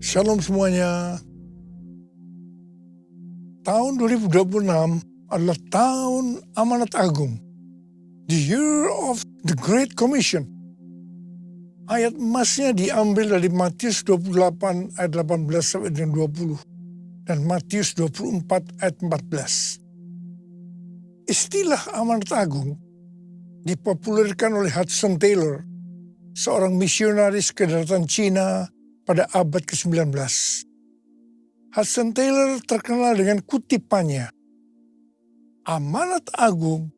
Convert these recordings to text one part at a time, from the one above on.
Shalom semuanya. Tahun 2026 adalah tahun amanat agung. The year of the Great Commission. Ayat emasnya diambil dari Matius 28 ayat 18 sampai dengan 20 dan Matius 24 ayat 14. Istilah amanat agung dipopulerkan oleh Hudson Taylor, seorang misionaris ke daratan Cina pada abad ke-19. Hudson Taylor terkenal dengan kutipannya, "Amanat agung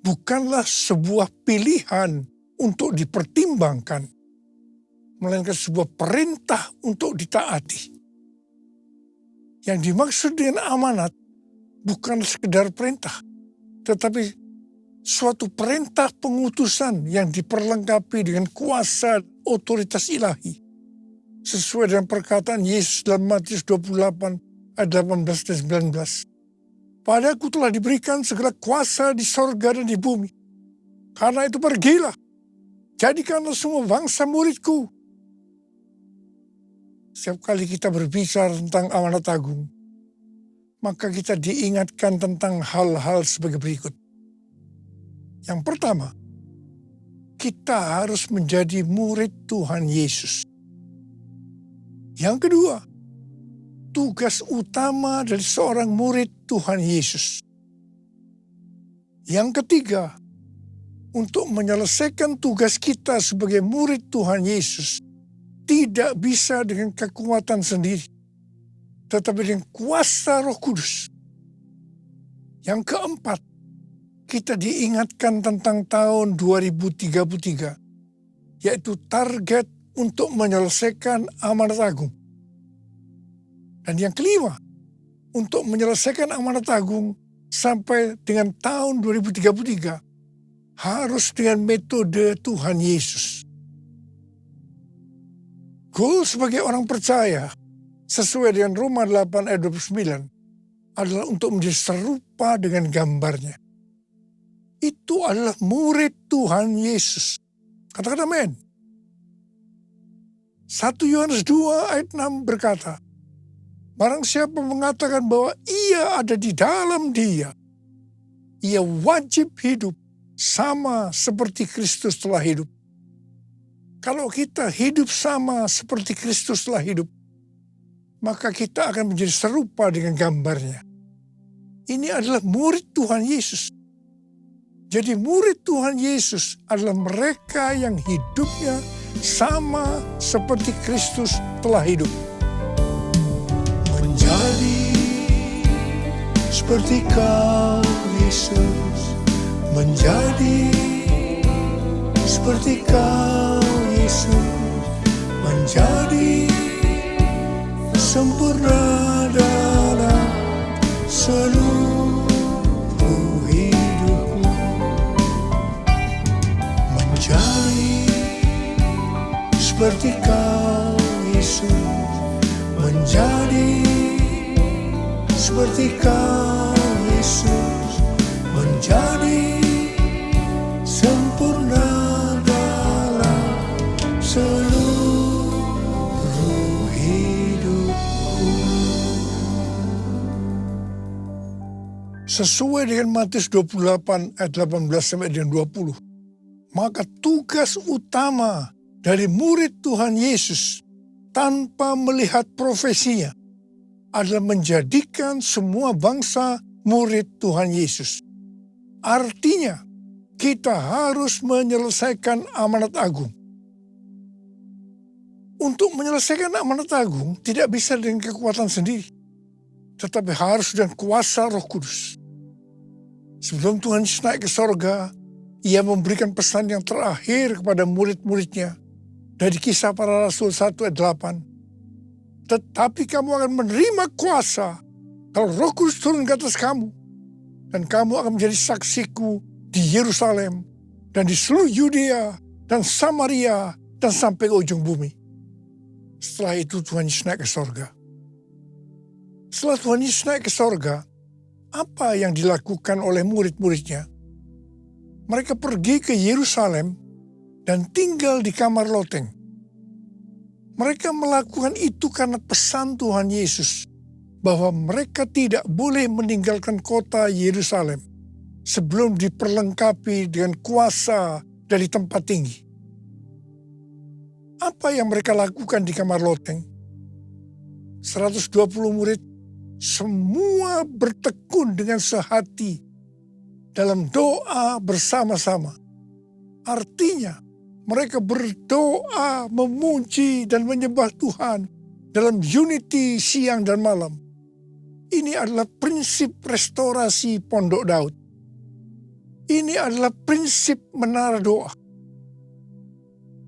bukanlah sebuah pilihan untuk dipertimbangkan, melainkan sebuah perintah untuk ditaati." Yang dimaksud dengan amanat bukan sekedar perintah, tetapi suatu perintah pengutusan yang diperlengkapi dengan kuasa otoritas ilahi. Sesuai dengan perkataan Yesus dalam Matius 28 ayat 18 dan 19. "Padaku telah diberikan segala kuasa di sorga dan di bumi. Karena itu pergilah, jadikanlah semua bangsa muridku." Setiap kali kita berbicara tentang amanat agung, maka kita diingatkan tentang hal-hal sebagai berikut. Yang pertama, kita harus menjadi murid Tuhan Yesus. Yang kedua, tugas utama dari seorang murid Tuhan Yesus. Yang ketiga, untuk menyelesaikan tugas kita sebagai murid Tuhan Yesus, tidak bisa dengan kekuatan sendiri, tetapi dengan kuasa Roh Kudus. Yang keempat, kita diingatkan tentang tahun 2033, yaitu target untuk menyelesaikan amanat agung. Dan yang kelima, untuk menyelesaikan amanat agung sampai dengan tahun 2033, harus dengan metode Tuhan Yesus. Goal sebagai orang percaya, sesuai dengan Roma 8 ayat 29, adalah untuk menjadi serupa dengan gambarnya. Itu adalah murid Tuhan Yesus. Katakan amin. 1 Yohanes 2 ayat 6 berkata, "Barang siapa mengatakan bahwa ia ada di dalam Dia, ia wajib hidup sama seperti Kristus telah hidup." Kalau kita hidup sama seperti Kristus telah hidup, maka kita akan menjadi serupa dengan gambarnya. Ini adalah murid Tuhan Yesus. Jadi murid Tuhan Yesus adalah mereka yang hidupnya sama seperti Kristus telah hidup. Menjadi seperti Kau, Yesus. Menjadi seperti Kau, Yesus. Menjadi sempurna dalam seluruh hidupku. Menjadi seperti Kau, Yesus. Menjadi seperti Kau, Yesus. Menjadi sempurna dalam seluruh hidupku. Sesuai dengan Matius 28 ayat 18 sampai dengan 20, maka tugas utama dari murid Tuhan Yesus tanpa melihat profesinya adalah menjadikan semua bangsa murid Tuhan Yesus. Artinya, kita harus menyelesaikan amanat agung. Untuk menyelesaikan amanat agung tidak bisa dengan kekuatan sendiri, tetapi harus dengan kuasa Roh Kudus. Sebelum Tuhan Yesus naik ke sorga, Ia memberikan pesan yang terakhir kepada murid-muridnya dari Kisah Para Rasul 1 ayat 8. "Tetapi kamu akan menerima kuasa kalau Roh Kudus turun ke atas kamu, dan kamu akan menjadi saksiku di Yerusalem dan di seluruh Yudea dan Samaria dan sampai ke ujung bumi." Setelah itu Tuhan Yesus naik ke sorga. Setelah Tuhan Yesus naik ke sorga, apa yang dilakukan oleh murid-muridnya? Mereka pergi ke Yerusalem dan tinggal di kamar loteng. Mereka melakukan itu karena pesan Tuhan Yesus bahwa mereka tidak boleh meninggalkan kota Yerusalem sebelum diperlengkapi dengan kuasa dari tempat tinggi. Apa yang mereka lakukan di kamar loteng? 120 murid semua bertekun dengan sehati dalam doa bersama-sama. Artinya, mereka berdoa, memuji, dan menyembah Tuhan dalam unity siang dan malam. Ini adalah prinsip restorasi Pondok Daud. Ini adalah prinsip menara doa.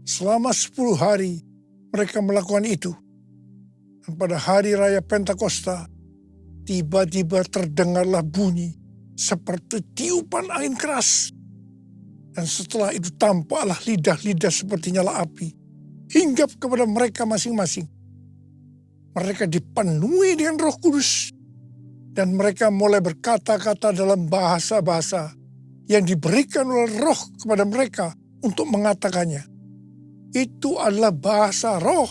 Selama 10 hari mereka melakukan itu. Dan pada hari raya Pentakosta, tiba-tiba terdengarlah bunyi seperti tiupan angin keras. Dan setelah itu tampaklah lidah-lidah seperti nyala api, hinggap kepada mereka masing-masing. Mereka dipenuhi dengan Roh Kudus, dan mereka mulai berkata-kata dalam bahasa-bahasa yang diberikan oleh Roh kepada mereka untuk mengatakannya. Itu adalah bahasa roh.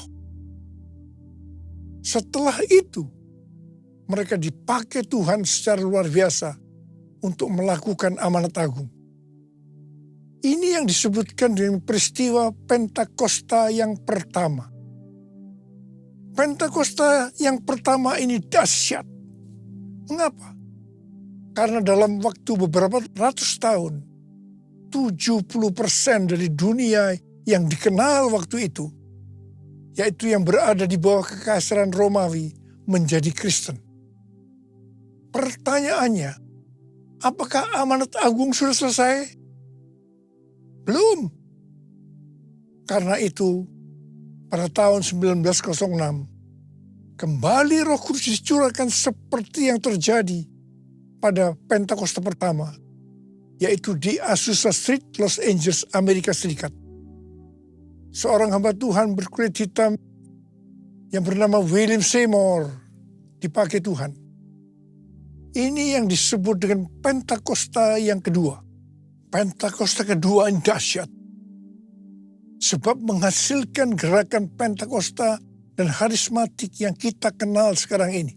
Setelah itu, mereka dipakai Tuhan secara luar biasa untuk melakukan amanat agung. Ini yang disebutkan dengan peristiwa Pentakosta yang pertama. Pentakosta yang pertama ini dahsyat. Mengapa? Karena dalam waktu beberapa ratus tahun, 70% dari dunia yang dikenal waktu itu, yaitu yang berada di bawah kekaisaran Romawi, menjadi Kristen. Pertanyaannya, apakah amanat agung sudah selesai? Belum. Karena itu, pada tahun 1906, kembali Roh Kudus dicurahkan seperti yang terjadi pada Pentakosta pertama, yaitu di Azusa Street, Los Angeles, Amerika Serikat. Seorang hamba Tuhan berkulit hitam yang bernama William Seymour dipakai Tuhan. Ini yang disebut dengan Pentakosta yang kedua. Pentakosta kedua ini dahsyat. Sebab menghasilkan gerakan Pentakosta dan harismatik yang kita kenal sekarang ini.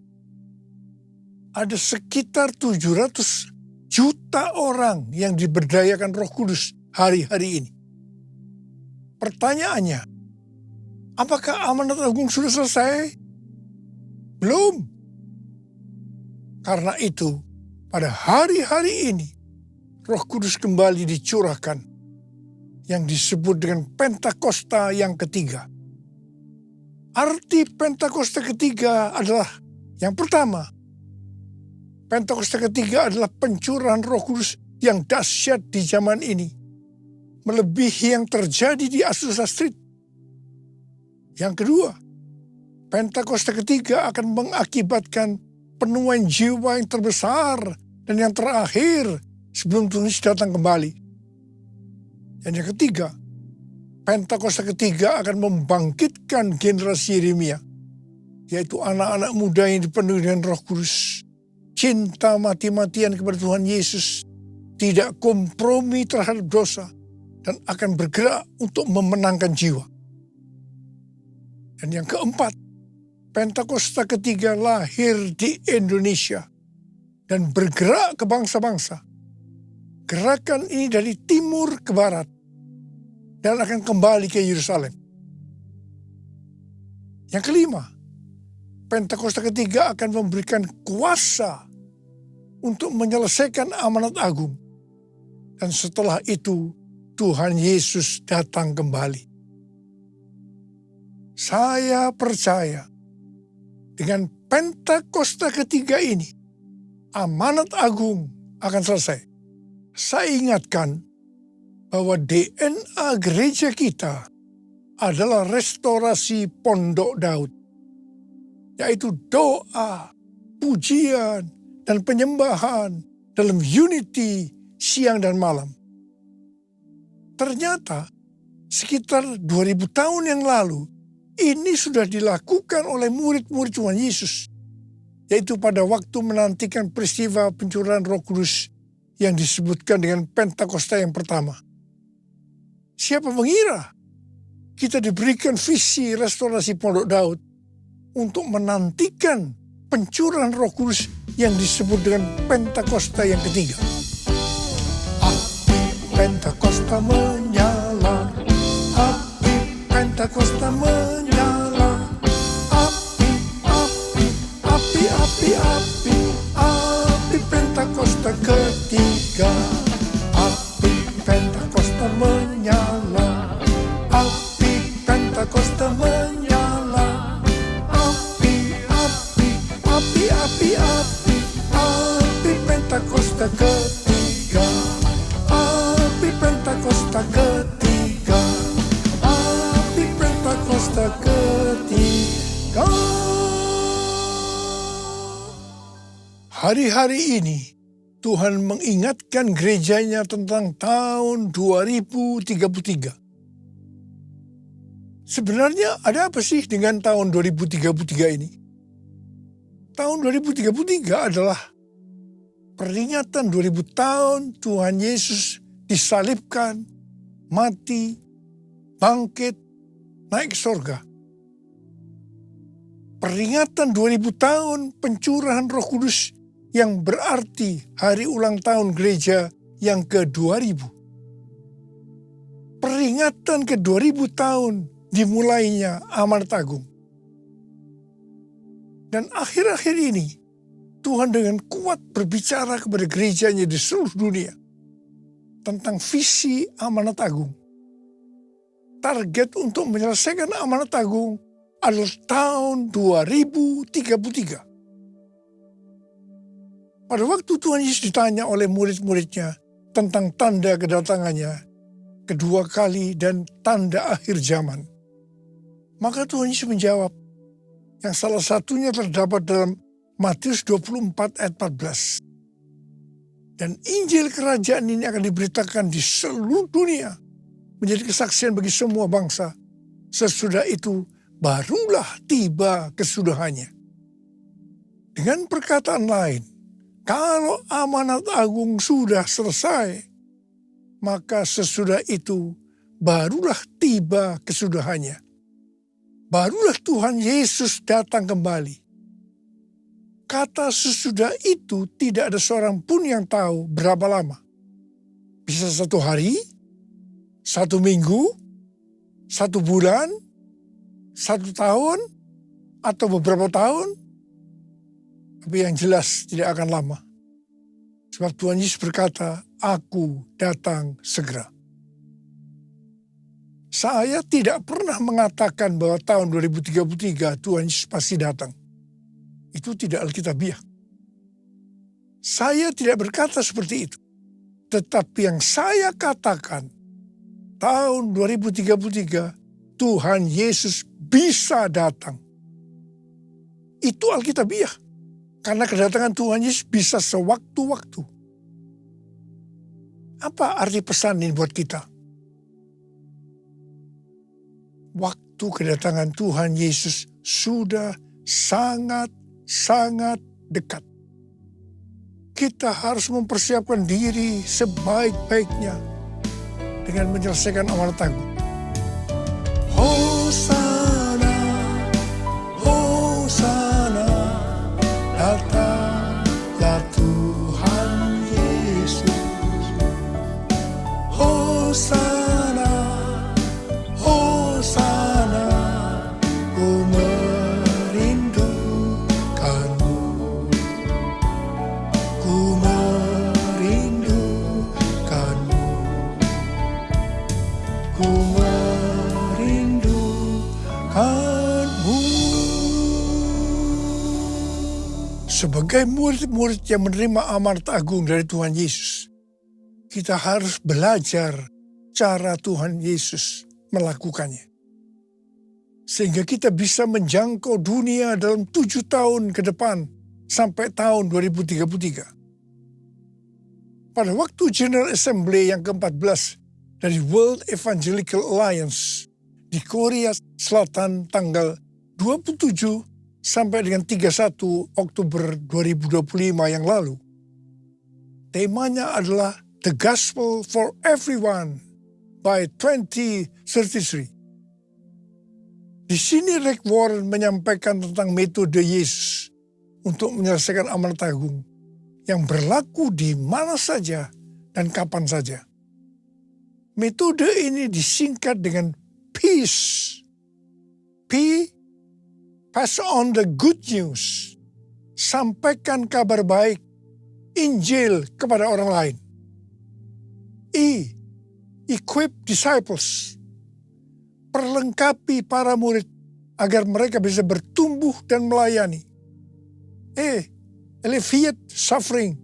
Ada sekitar 700 juta orang yang diberdayakan Roh Kudus hari-hari ini. Pertanyaannya, apakah amanat agung sudah selesai? Belum. Karena itu, pada hari-hari ini, Roh Kudus kembali dicurahkan, yang disebut dengan Pentakosta yang ketiga. Arti Pentakosta ketiga adalah yang pertama. Pentakosta ketiga adalah pencurahan Roh Kudus yang dahsyat di zaman ini, melebihi yang terjadi di Azusa Street. Yang kedua, Pentakosta ketiga akan mengakibatkan penuaian jiwa yang terbesar dan yang terakhir sebelum Tuhan Yesus datang kembali. Dan yang ketiga, Pentakosta ketiga akan membangkitkan generasi Yeremia, yaitu anak-anak muda yang dipenuhi dengan Roh Kudus, cinta mati-matian kepada Tuhan Yesus, tidak kompromi terhadap dosa, dan akan bergerak untuk memenangkan jiwa. Dan yang keempat, Pentakosta ketiga lahir di Indonesia dan bergerak ke bangsa-bangsa. Gerakan ini dari timur ke barat dan akan kembali ke Yerusalem. Yang kelima, Pentakosta ketiga akan memberikan kuasa untuk menyelesaikan amanat agung. Dan setelah itu, Tuhan Yesus datang kembali. Saya percaya dengan Pentakosta ketiga ini, amanat agung akan selesai. Saya ingatkan bahwa DNA gereja kita adalah restorasi Pondok Daud, yaitu doa, pujian, dan penyembahan dalam unity siang dan malam. Ternyata sekitar 2000 tahun yang lalu, ini sudah dilakukan oleh murid-murid Tuhan Yesus, yaitu pada waktu menantikan peristiwa pencurahan Roh Kudus yang disebutkan dengan Pentakosta yang pertama. Siapa mengira kita diberikan visi restorasi Pondok Daud untuk menantikan pencurahan Roh Kudus yang disebut dengan Pentakosta yang ketiga. Api Pentakosta menyala, api Pentakosta menyala, api, api, api, api, api, api Pentakosta ketiga, api Pentakosta menyala, api Pentakosta menyala, api, api, api, api, api, api Pentakosta ketiga, api Pentakosta ketiga, api Pentakosta ketiga. Hari-hari ini Tuhan mengingatkan gerejanya tentang tahun 2033. Sebenarnya ada apa sih dengan tahun 2033 ini? Tahun 2033 adalah peringatan 2000 tahun Tuhan Yesus disalibkan, mati, bangkit, naik ke surga. Peringatan 2000 tahun pencurahan Roh Kudus yang berarti hari ulang tahun gereja yang ke-2000. Peringatan ke-2000 tahun dimulainya amanat agung. Dan akhir-akhir ini Tuhan dengan kuat berbicara kepada gerejanya di seluruh dunia tentang visi amanat agung. Target untuk menyelesaikan amanat agung adalah tahun 2033. Pada waktu Tuhan Yesus ditanya oleh murid-muridnya tentang tanda kedatangannya kedua kali dan tanda akhir zaman, maka Tuhan Yesus menjawab, yang salah satunya terdapat dalam Matius 24 ayat 14. Dan Injil kerajaan ini akan diberitakan di seluruh dunia, menjadi kesaksian bagi semua bangsa. Sesudah itu barulah tiba kesudahannya. Dengan perkataan lain, kalau amanat agung sudah selesai, maka sesudah itu barulah tiba kesudahannya. Barulah Tuhan Yesus datang kembali. Kata sesudah itu tidak ada seorang pun yang tahu berapa lama. Bisa 1 hari, 1 minggu, 1 bulan, 1 tahun, atau beberapa tahun. Tapi yang jelas tidak akan lama. Sebab Tuhan Yesus berkata, "Aku datang segera." Saya tidak pernah mengatakan bahwa tahun 2033 Tuhan Yesus pasti datang. Itu tidak alkitabiah. Saya tidak berkata seperti itu. Tetapi yang saya katakan, tahun 2033 Tuhan Yesus bisa datang. Itu alkitabiah. Karena kedatangan Tuhan Yesus bisa sewaktu-waktu. Apa arti pesan ini buat kita? Waktu kedatangan Tuhan Yesus sudah sangat dekat. Kita harus mempersiapkan diri sebaik-baiknya dengan menyelesaikan amanat agung. Hosana, Hosana, datanglah Tuhan Yesus. Hosana, Hosana, ku merindukanmu. Ku merindukanmu. Ku merindukanmu. Sebagai murid-murid yang menerima amanat agung dari Tuhan Yesus, kita harus belajar cara Tuhan Yesus melakukannya. Sehingga kita bisa menjangkau dunia dalam 7 tahun ke depan sampai tahun 2033. Pada waktu General Assembly yang ke-14 dari World Evangelical Alliance di Korea Selatan tanggal 27 sampai dengan 31 Oktober 2025 yang lalu. Temanya adalah The Gospel for Everyone by 2033. Di sini Rick Warren menyampaikan tentang metode Yesus untuk menyelesaikan amanat agung yang berlaku di mana saja dan kapan saja. Metode ini disingkat dengan peace. P, pass on the good news. Sampaikan kabar baik, Injil kepada orang lain. E, equip disciples. Perlengkapi para murid agar mereka bisa bertumbuh dan melayani. E, alleviate suffering.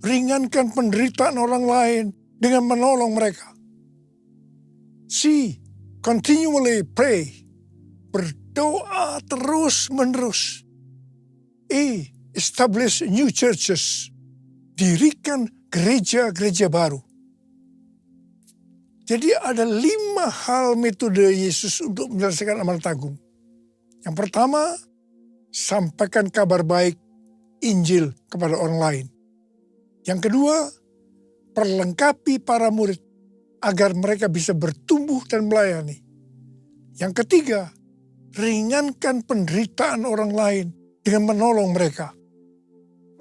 Ringankan penderitaan orang lain dengan menolong mereka. C, continually pray. Berdoa terus-menerus. E, establish new churches. Dirikan gereja-gereja baru. Jadi ada 5 hal metode Yesus untuk menyelesaikan amanat agung. Yang pertama, sampaikan kabar baik Injil kepada orang lain. Yang kedua, perlengkapi para murid agar mereka bisa bertumbuh dan melayani. Yang ketiga, ringankan penderitaan orang lain dengan menolong mereka.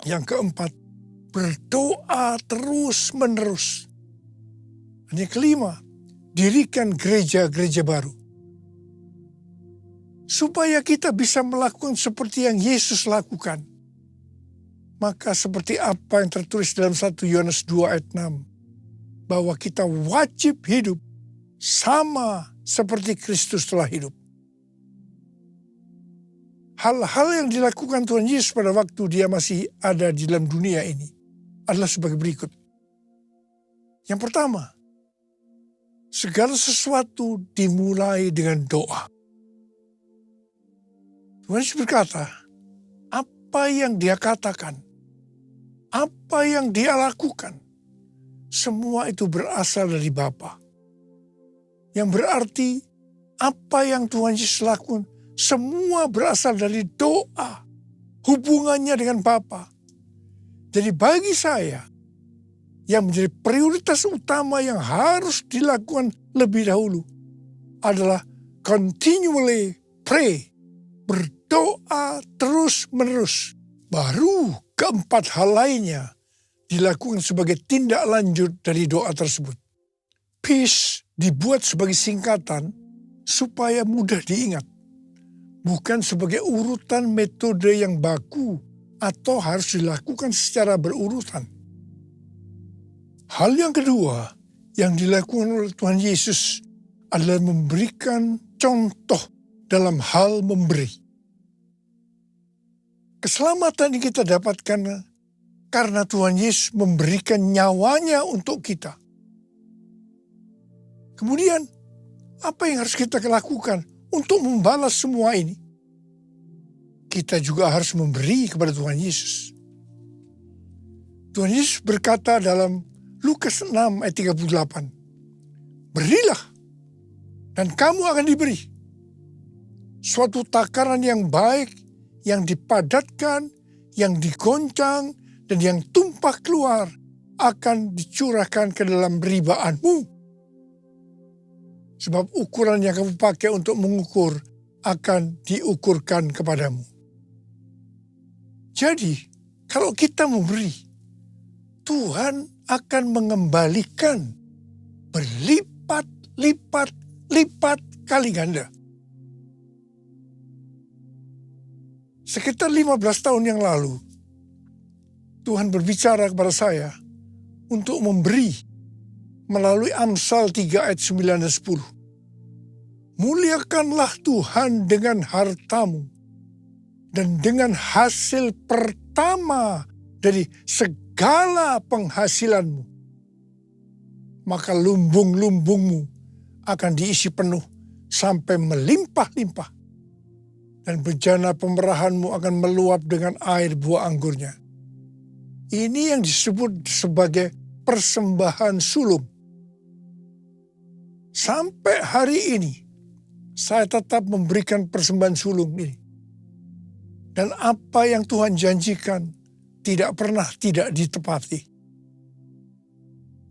Yang keempat, berdoa terus-menerus. Dan yang kelima, dirikan gereja-gereja baru. Supaya kita bisa melakukan seperti yang Yesus lakukan. Maka seperti apa yang tertulis dalam 1 Yohanes 2 ayat 6. Bahwa kita wajib hidup sama seperti Kristus telah hidup. Hal-hal yang dilakukan Tuhan Yesus pada waktu dia masih ada di dalam dunia ini adalah sebagai berikut. Yang pertama, segala sesuatu dimulai dengan doa. Tuhan Yesus berkata, apa yang dia katakan, apa yang dia lakukan, semua itu berasal dari Bapa. Yang berarti apa yang Tuhan Yesus lakukan, semua berasal dari doa, hubungannya dengan Bapa. Jadi bagi saya, yang menjadi prioritas utama yang harus dilakukan lebih dahulu adalah continually pray, berdoa terus-menerus. Baru keempat hal lainnya dilakukan sebagai tindak lanjut dari doa tersebut. Peace dibuat sebagai singkatan supaya mudah diingat, bukan sebagai urutan metode yang baku atau harus dilakukan secara berurutan. Hal yang kedua yang dilakukan oleh Tuhan Yesus adalah memberikan contoh dalam hal memberi. Keselamatan yang kita dapatkan karena Tuhan Yesus memberikan nyawanya untuk kita. Kemudian, apa yang harus kita lakukan untuk membalas semua ini? Kita juga harus memberi kepada Tuhan Yesus. Tuhan Yesus berkata dalam Lukas 6 ayat 38. Berilah dan kamu akan diberi. Suatu takaran yang baik, yang dipadatkan, yang digoncang, dan yang tumpah keluar akan dicurahkan ke dalam ribaanmu. Sebab ukuran yang kamu pakai untuk mengukur akan diukurkan kepadamu. Jadi, kalau kita memberi, Tuhan akan mengembalikan berlipat-lipat kali ganda. Sekitar 15 tahun yang lalu, Tuhan berbicara kepada saya untuk memberi melalui Amsal 3 ayat 9 dan 10. Muliakanlah Tuhan dengan hartamu dan dengan hasil pertama dari segala penghasilanmu. Maka lumbung-lumbungmu akan diisi penuh sampai melimpah-limpah. Dan bejana pemerahanmu akan meluap dengan air buah anggurnya. Ini yang disebut sebagai persembahan sulung. Sampai hari ini, saya tetap memberikan persembahan sulung ini. Dan apa yang Tuhan janjikan tidak pernah tidak ditepati.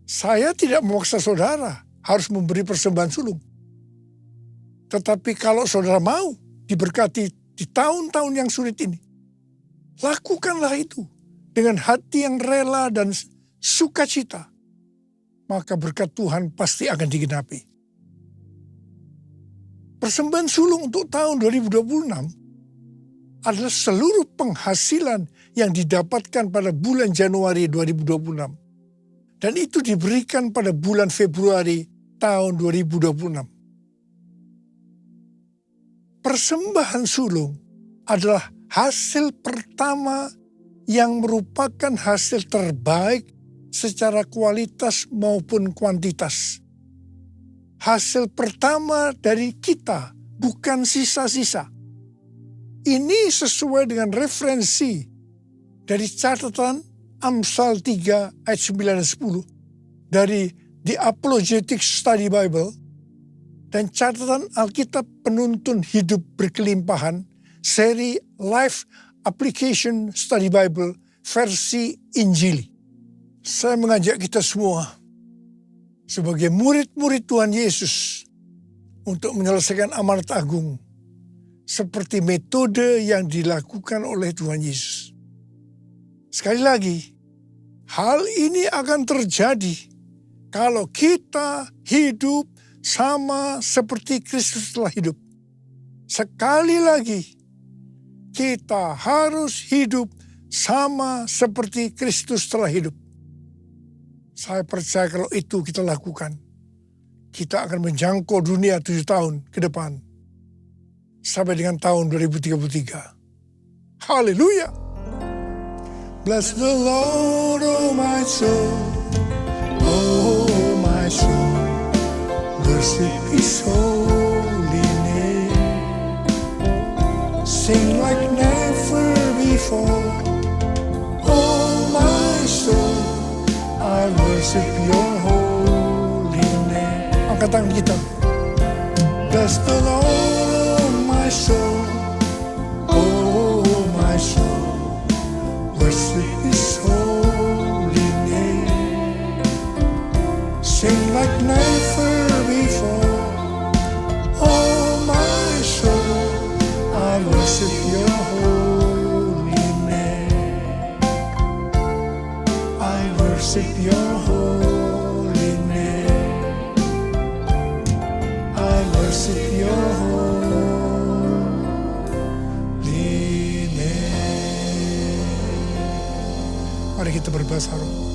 Saya tidak memaksa saudara harus memberi persembahan sulung. Tetapi kalau saudara mau diberkati di tahun-tahun yang sulit ini, lakukanlah itu dengan hati yang rela dan sukacita. Maka berkat Tuhan pasti akan digenapi. Persembahan sulung untuk tahun 2026 adalah seluruh penghasilan yang didapatkan pada bulan Januari 2026. Dan itu diberikan pada bulan Februari tahun 2026. Persembahan sulung adalah hasil pertama yang merupakan hasil terbaik secara kualitas maupun kuantitas. Hasil pertama dari kita, bukan sisa-sisa. Ini sesuai dengan referensi dari catatan Amsal 3 ayat 9 dan 10 dari The Apologetic Study Bible dan catatan Alkitab Penuntun Hidup Berkelimpahan seri Life Application Study Bible versi Injili. Saya mengajak kita semua sebagai murid-murid Tuhan Yesus untuk menyelesaikan amanat agung seperti metode yang dilakukan oleh Tuhan Yesus. Sekali lagi, hal ini akan terjadi kalau kita hidup sama seperti Kristus telah hidup. Sekali lagi, kita harus hidup sama seperti Kristus telah hidup. Saya percaya kalau itu kita lakukan, kita akan menjangkau dunia 7 tahun ke depan. Sampai dengan tahun 2033. Haleluya! Bless the Lord, oh my soul. Oh my soul. Worship His holy name. Sing like never before. Oh my soul, I worship your holy name. Angkat tangan kita. Bless the Lord, oh my soul. Oh my soul, worship His holy name. Sing like never before. Oh my soul, I worship your holy name. I worship your holy name. I worship your holy name. Mari kita berbahasa roh.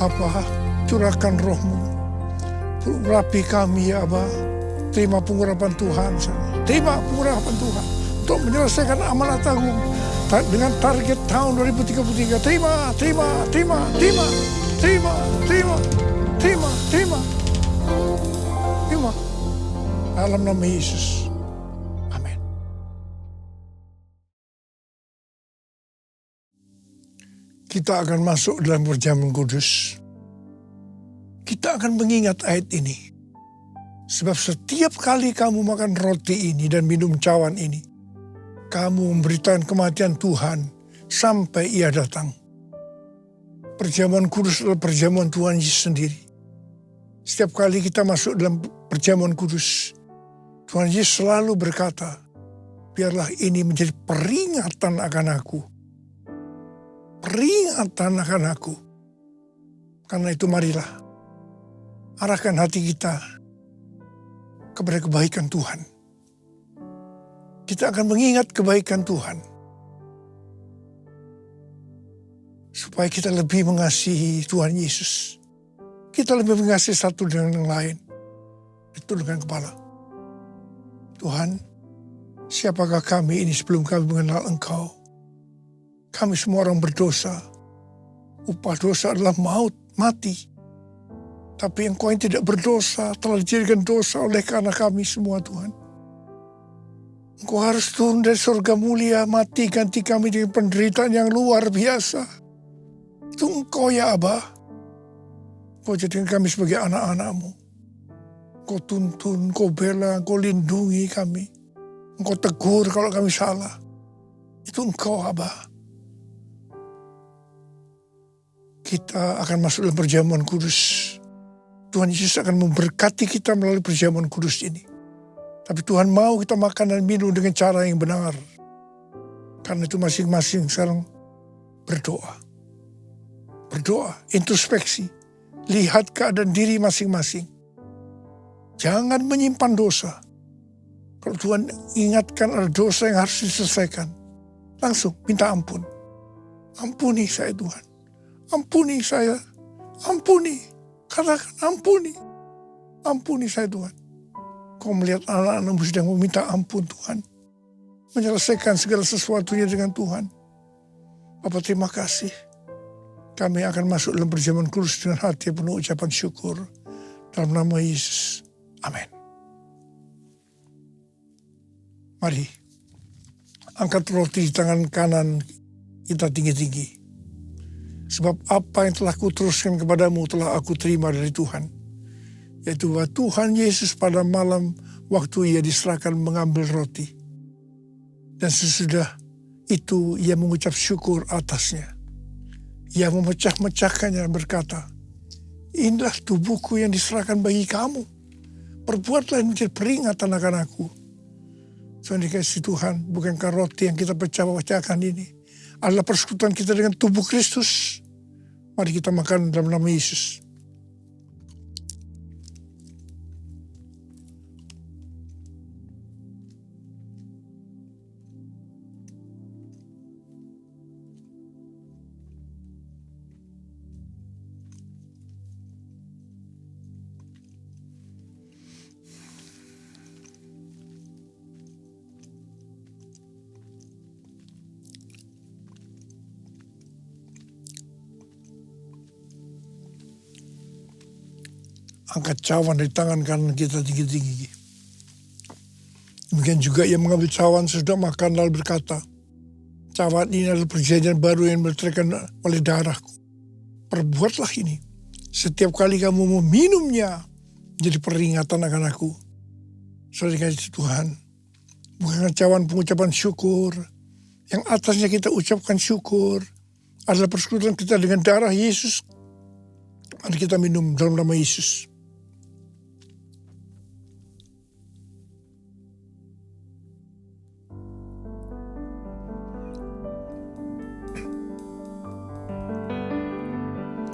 Bapa, curahkan rohmu, urapi kami ya Aba. Terima pengurapan Tuhan, terima pengurapan Tuhan untuk menyelesaikan amanat agung dengan target tahun 2033. Terima. Dalam nama Yesus. Amin. Kita akan masuk dalam perjamuan kudus. Kita akan mengingat ayat ini. Sebab setiap kali kamu makan roti ini dan minum cawan ini, kamu memberitakan kematian Tuhan sampai Ia datang. Perjamuan kudus adalah perjamuan Tuhan Yesus sendiri. Setiap kali kita masuk dalam perjamuan kudus, Tuhan Yesus selalu berkata, biarlah ini menjadi peringatan akan aku. Peringatan akan aku. Karena itu marilah, arahkan hati kita kepada kebaikan Tuhan. Kita akan mengingat kebaikan Tuhan. Supaya kita lebih mengasihi Tuhan Yesus. Kita lebih mengasihi satu dengan yang lain. Ditundukkan kepala. Tuhan, siapakah kami ini sebelum kami mengenal Engkau? Kami semua orang berdosa. Upah dosa adalah maut, mati. Tapi Engkau yang tidak berdosa telah dijadikan dosa oleh karena kami semua, Tuhan. Engkau harus turun dari surga mulia, mati ganti kami dengan penderitaan yang luar biasa. Itu Engkau ya Aba. Engkau jadikan kami sebagai anak-anak-Mu. Engkau tuntun, Engkau bela, Engkau lindungi kami. Engkau tegur kalau kami salah. Itu Engkau, Aba. Kita akan masuk dalam perjamuan kudus. Tuhan Yesus akan memberkati kita melalui perjamuan kudus ini. Tapi Tuhan mau kita makan dan minum dengan cara yang benar. Karena itu masing-masing sekarang berdoa. Berdoa, introspeksi. Lihat keadaan diri masing-masing. Jangan menyimpan dosa. Kalau Tuhan ingatkan ada dosa yang harus diselesaikan, langsung minta ampun. Ampuni saya Tuhan. Ampuni saya. Ampuni. Katakan ampuni. Ampuni saya Tuhan. Kau melihat anak-anakmu sedang meminta ampun Tuhan. Menyelesaikan segala sesuatunya dengan Tuhan. Bapa terima kasih. Kami akan masuk dalam perjamuan kudus dengan hati penuh ucapan syukur. Dalam nama Yesus. Amin. Mari, angkat roti di tangan kanan kita tinggi-tinggi. Sebab apa yang telah kuteruskan kepadamu telah aku terima dari Tuhan. Yaitu bahwa Tuhan Yesus pada malam waktu ia diserahkan mengambil roti. Dan sesudah itu ia mengucap syukur atasnya. Ia memecah-mecahkannya berkata, inilah tubuhku yang diserahkan bagi kamu. Perbuatlah menjadi peringatan akan aku. Tuhan dikasih Tuhan, bukankah roti yang kita pecah-pecahkan ini adalah persekutuan kita dengan tubuh Kristus. Mari kita makan dalam nama Yesus. Angkat cawan dari tangan kanan kita tinggi-tinggi. Demikian juga ia mengambil cawan sesudah makan lalu berkata, cawan ini adalah perjanjian baru yang diberikan oleh darahku. Perbuatlah ini. Setiap kali kamu meminumnya, jadi peringatan akan aku. Saudara dikasih Tuhan, bukan cawan pengucapan syukur. Yang atasnya kita ucapkan syukur adalah persekutuan kita dengan darah Yesus. Mari kita minum dalam nama Yesus.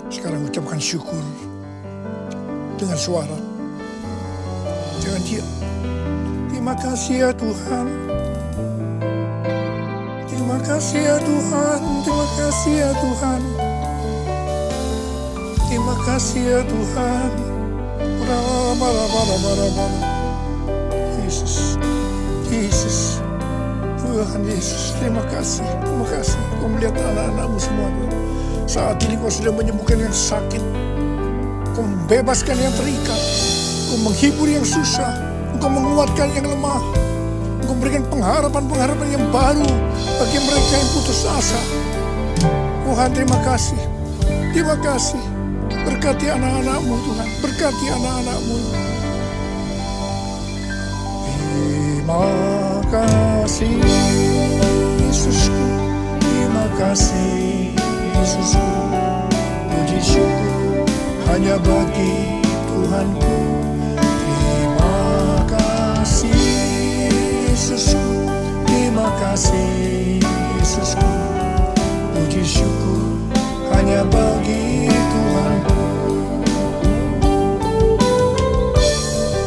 Sekarang ucapkan syukur dengan suara. Jangan diam. Terima kasih ya Tuhan. Terima kasih ya Tuhan. Terima kasih ya Tuhan. Terima kasih ya Tuhan. Yesus. Yesus. Tuhan Yesus. Terima kasih. Terima kasih. Kau melihat anak-anakmu semua. Saat ini kau sudah menyembuhkan yang sakit. Kau membebaskan yang terikat. Kau menghibur yang susah. Kau menguatkan yang lemah. Kau memberikan pengharapan-pengharapan yang baru bagi mereka yang putus asa. Tuhan terima kasih. Terima kasih. Berkati anak-anakmu Tuhan. Berkati anak-anakmu. Terima kasih Yesusku. Terima kasih Yesusku, puji syukur hanya bagi Tuhanku. Terima kasih Yesusku, terima kasih Yesusku, puji syukur hanya bagi Tuhanku.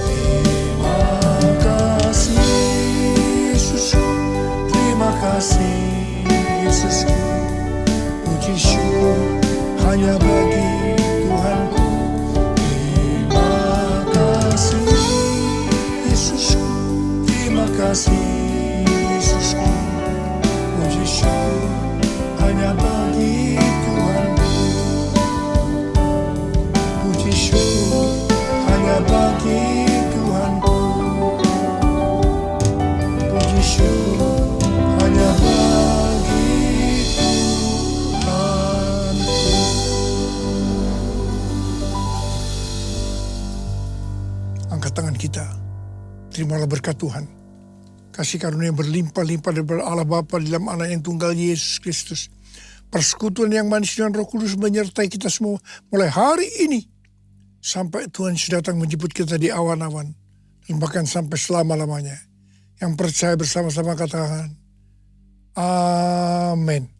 Terima kasih Yesusku, terima kasih Yesusku, puji syukur hanya bagi Tuhanku. Terima kasih Yesusku, terima kasih Yesusku, puji syukur hanya bagi Tuhanku. Puji syukur hanya bagi Tuhanku. Puji syukur hanya bagi Angkat tangan kita. Terimalah berkat Tuhan. Kasih karunia yang berlimpah-limpah dari Allah Bapa dalam Anak yang tunggal Yesus Kristus. Persekutuan yang manis dengan Roh Kudus menyertai kita semua mulai hari ini. Sampai Tuhan Yesus datang menjemput kita di awan-awan. Dan bahkan sampai selama-lamanya. Yang percaya bersama-sama katakan, Amin.